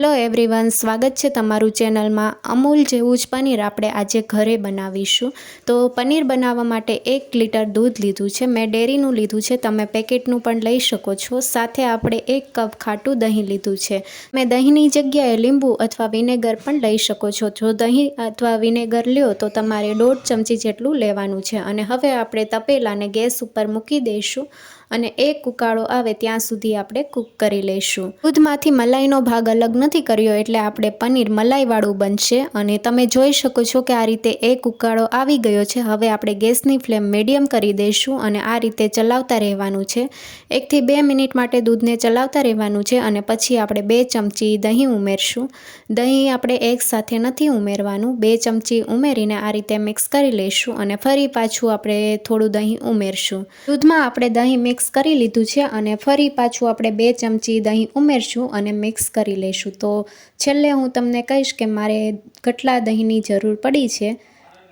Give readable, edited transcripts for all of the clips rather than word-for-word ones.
Hello everyone, સ્વાગત છે તમારું ચેનલમાં। અમૂલ જેવું જ પનીર આપણે આજે ઘરે બનાવીશું। તો પનીર બનાવવા માટે 1 લીટર દૂધ લીધું છે। મેં ડેરીનું લીધું છે, તમે પેકેટનું પણ લઈ શકો છો। સાથે આપણે 1 કપ ખાટું દહીં લીધું છે। મેં દહીંની જગ્યાએ લીંબુ અથવા વિનેગર પણ લઈ શકો છો। જો દહીં અથવા વિનેગર લ્યો તો તમારે 1.5 ચમચી જેટલું લેવાનું છે। અને હવે આપણે તપેલાને ગેસ ઉપર મૂકી દઈશું અને એક ઉકાળો આવે ત્યાં સુધી આપણે કૂક કરી લઈશું। દૂધમાંથી મલાઈનો ભાગ અલગ નથી કર્યો એટલે આપણે પનીર મલાઈવાળું બનશે। અને તમે જોઈ શકો છો કે આ રીતે એક ઉકાળો આવી ગયો છે। હવે આપણે ગેસની ફ્લેમ મીડિયમ કરી દઈશું અને આ રીતે ચલાવતા રહેવાનું છે। 1 થી 2 મિનિટ માટે દૂધને ચલાવતા રહેવાનું છે અને પછી આપણે 2 ચમચી દહીં ઉમેરશું। દહીં આપણે એકસાથે નથી ઉમેરવાનું, 2 ચમચી ઉમેરીને આ રીતે મિક્સ કરી લઈશું અને ફરી પાછું આપણે થોડું દહીં ઉમેરશું। દૂધમાં આપણે દહીં મિક્સ કરી લીધું છે અને ફરી પાછું આપણે 2 ચમચી દહીં ઉમેરશું અને મિક્સ કરી લઈશું। તો છેલ્લે હું તમને કહીશ કે મારે કેટલા દહીંની જરૂર પડી છે।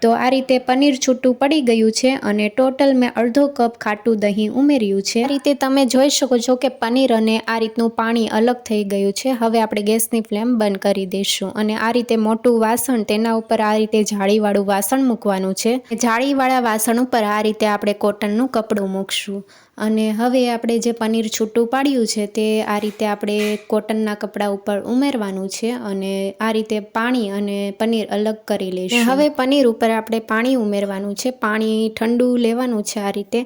તો આ રીતે પનીર છૂટું પડી ગયું છે અને ટોટલ મેં અડધો કપ ખાટું દહીં ઉમેર્યું છે। આ રીતે તમે જોઈ શકો છો કે પનીર અને આ રીતનું પાણી અલગ થઈ ગયું છે। હવે આપણે ગેસની ફ્લેમ બંધ કરી દઈશું અને આ રીતે મોટું વાસણ, તેના ઉપર આ રીતે જાળીવાળું વાસણ મૂકવાનું છે। જાળીવાળા વાસણ ઉપર આ રીતે આપણે કોટનનું કપડું મૂકશું અને હવે આપણે જે પનીર છૂટું પાડ્યું છે તે આ રીતે આપણે કોટનના કપડા ઉપર ઉમેરવાનું છે અને આ રીતે પાણી અને પનીર અલગ કરી લઈશું। હવે પનીર ઉપર આપણે પાણી ઉમેરવાનું છે। પાણી ઠંડુ લેવાનું છે આ રીતે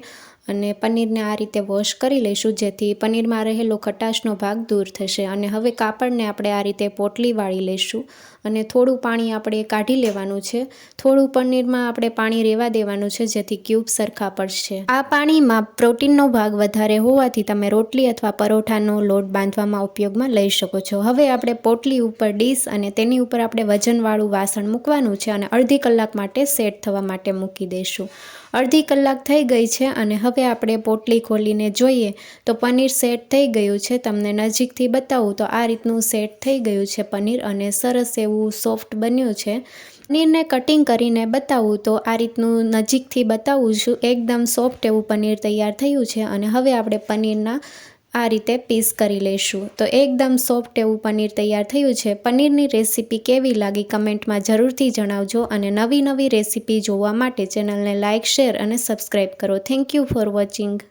અને પનીરને આ રીતે વોશ કરી લઈશું જેથી પનીરમાં રહેલો ખટાશનો ભાગ દૂર થશે। અને હવે કાપડને આપણે આ રીતે પોટલી વાળી લઈશું અને થોડું પાણી આપણે કાઢી લેવાનું છે। થોડું પનીરમાં આપણે પાણી રહેવા દેવાનું છે જેથી ક્યુબ સરખા પડશે। આ પાણીમાં પ્રોટીનનો ભાગ વધારે હોવાથી તમે રોટલી અથવા પરોઠાનો લોટ બાંધવામાં ઉપયોગમાં લઈ શકો છો। હવે આપણે પોટલી ઉપર ડીશ અને તેની ઉપર આપણે વજનવાળું વાસણ મૂકવાનું છે અને અડધી કલાક માટે સેટ થવા માટે મૂકી દઈશું। અડધી કલાક થઈ ગઈ છે અને હવે આપણે પોટલી ખોલીને જોઈએ તો પનીર સેટ થઈ ગયું છે। તમને નજીકથી બતાવું તો આ રીતનું સેટ થઈ ગયું છે પનીર અને સરસ એવું સોફ્ટ બન્યું છે। પનીરને કટિંગ કરીને બતાવું તો આ રીતનું નજીકથી બતાવું છું, એકદમ સોફ્ટ એવું પનીર તૈયાર થયું છે અને હવે આપણે પનીરના આ રીતે પીસ કરી લઈશું। તો એકદમ સોફ્ટ એવું પનીર તૈયાર થયું છે। પનીરની રેસીપી કેવી લાગી કમેન્ટમાં જરૂરથી જણાવજો અને નવી રેસીપી જોવા માટે ચેનલને લાઇક, શેર અને સબસ્ક્રાઈબ કરો। Thank you for watching.